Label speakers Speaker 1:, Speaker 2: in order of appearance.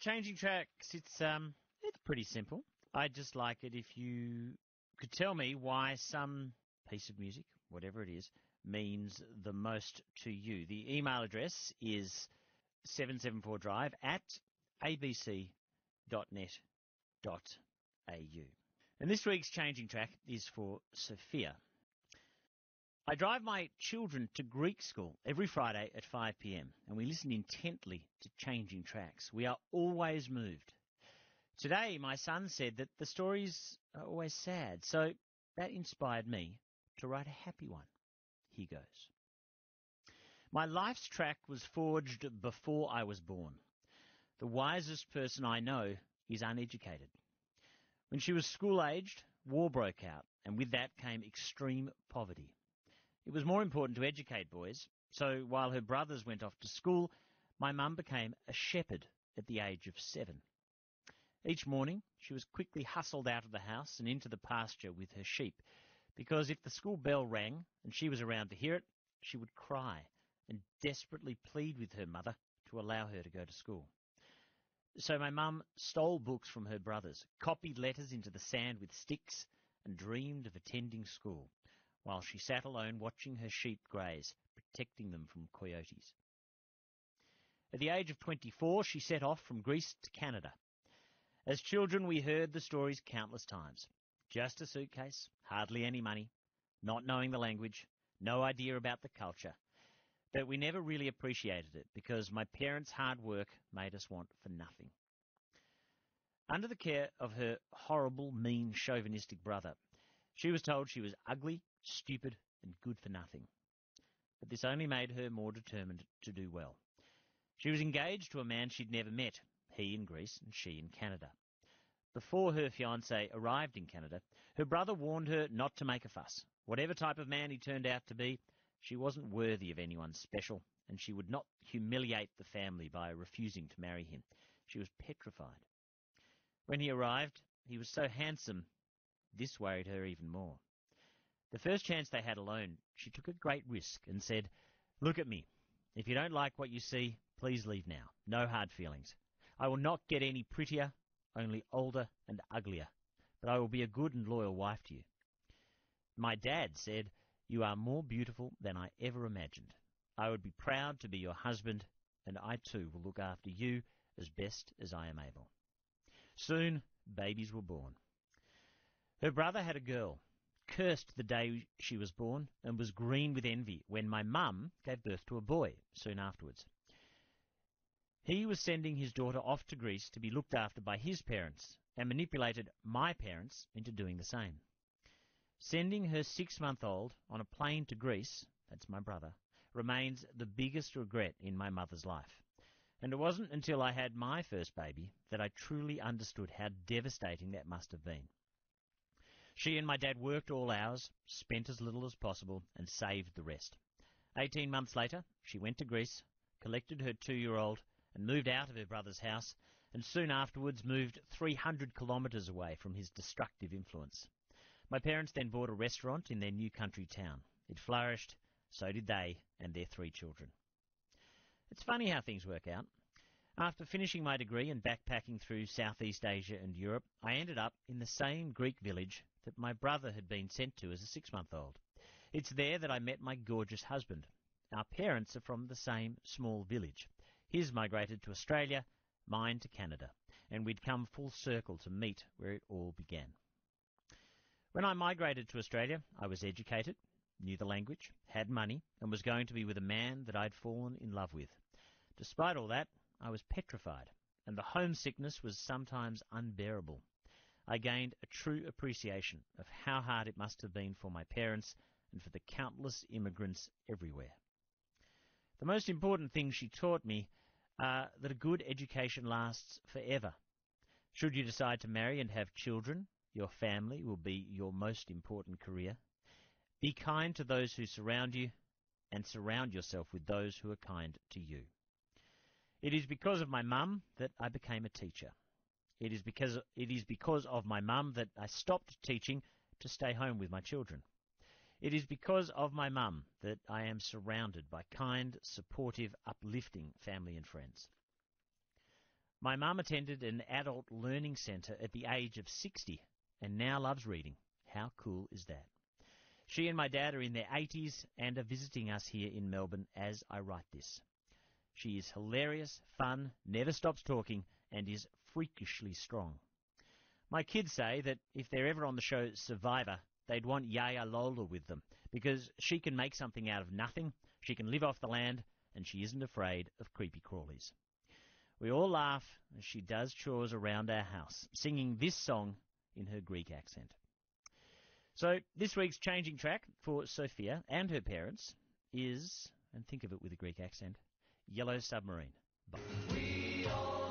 Speaker 1: Changing tracks, it's pretty simple. I'd just like it if you could tell me why some piece of music, whatever it is, means the most to you. The email address is 774drive at abc.net.au. And this week's changing track is for Sophia. I drive my children to Greek school every Friday at 5 p.m. and we listen intently to changing tracks. We are always moved. Today, my son said that the stories are always sad, so that inspired me to write a happy one. Here goes. My life's track was forged before I was born. The wisest person I know is uneducated. When she was school-aged, war broke out, and with that came extreme poverty. It was more important to educate boys, so while her brothers went off to school, my mum became a shepherd at the age of 7. Each morning, she was quickly hustled out of the house and into the pasture with her sheep, because if the school bell rang and she was around to hear it, she would cry and desperately plead with her mother to allow her to go to school. So my mum stole books from her brothers, copied letters into the sand with sticks, and dreamed of attending school, while she sat alone watching her sheep graze, protecting them from coyotes. At the age of 24, she set off from Greece to Canada. As children, we heard the stories countless times. Just a suitcase, hardly any money, not knowing the language, no idea about the culture. But we never really appreciated it because my parents' hard work made us want for nothing. Under the care of her horrible, mean, chauvinistic brother, she was told she was ugly, stupid, and good for nothing. But this only made her more determined to do well. She was engaged to a man she'd never met, he in Greece and she in Canada. Before her fiancé arrived in Canada, her brother warned her not to make a fuss. Whatever type of man he turned out to be, she wasn't worthy of anyone special, and she would not humiliate the family by refusing to marry him. She was petrified. When he arrived, he was so handsome, this worried her even more. The first chance they had alone, she took a great risk and said, "Look at me. If you don't like what you see, please leave now. No hard feelings. I will not get any prettier, only older and uglier, but I will be a good and loyal wife to you." My dad said, "You are more beautiful than I ever imagined. I would be proud to be your husband, and I too will look after you as best as I am able." Soon, babies were born. Her brother had a girl, cursed the day she was born, and was green with envy when my mum gave birth to a boy soon afterwards. He was sending his daughter off to Greece to be looked after by his parents and manipulated my parents into doing the same. Sending her 6-month-old on a plane to Greece, that's my brother, remains the biggest regret in my mother's life. And it wasn't until I had my first baby that I truly understood how devastating that must have been. She and my dad worked all hours, spent as little as possible, and saved the rest. 18 months later, she went to Greece, collected her 2-year-old, and moved out of her brother's house, and soon afterwards moved 300 kilometres away from his destructive influence. My parents then bought a restaurant in their new country town. It flourished, so did they and their 3 children. It's funny how things work out. After finishing my degree and backpacking through Southeast Asia and Europe, I ended up in the same Greek village that my brother had been sent to as a 6-month-old. It's there that I met my gorgeous husband. Our parents are from the same small village. His migrated to Australia, mine to Canada, and we'd come full circle to meet where it all began. When I migrated to Australia, I was educated, knew the language, had money, and was going to be with a man that I'd fallen in love with. Despite all that, I was petrified, and the homesickness was sometimes unbearable. I gained a true appreciation of how hard it must have been for my parents and for the countless immigrants everywhere. The most important thing she taught me are that a good education lasts forever. Should you decide to marry and have children, your family will be your most important career. Be kind to those who surround you, and surround yourself with those who are kind to you. It is because of my mum that I became a teacher. It is because of my mum that I stopped teaching to stay home with my children. It is because of my mum that I am surrounded by kind, supportive, uplifting family and friends. My mum attended an adult learning centre at the age of 60 and now loves reading. How cool is that? She and my dad are in their 80s and are visiting us here in Melbourne as I write this. She is hilarious, fun, never stops talking, and is freakishly strong. My kids say that if they're ever on the show Survivor, they'd want Yaya Lola with them, because she can make something out of nothing, she can live off the land, and she isn't afraid of creepy crawlies. We all laugh as she does chores around our house, singing this song in her Greek accent. So this week's changing track for Sophia and her parents is, and think of it with a Greek accent, Yellow Submarine. Bye.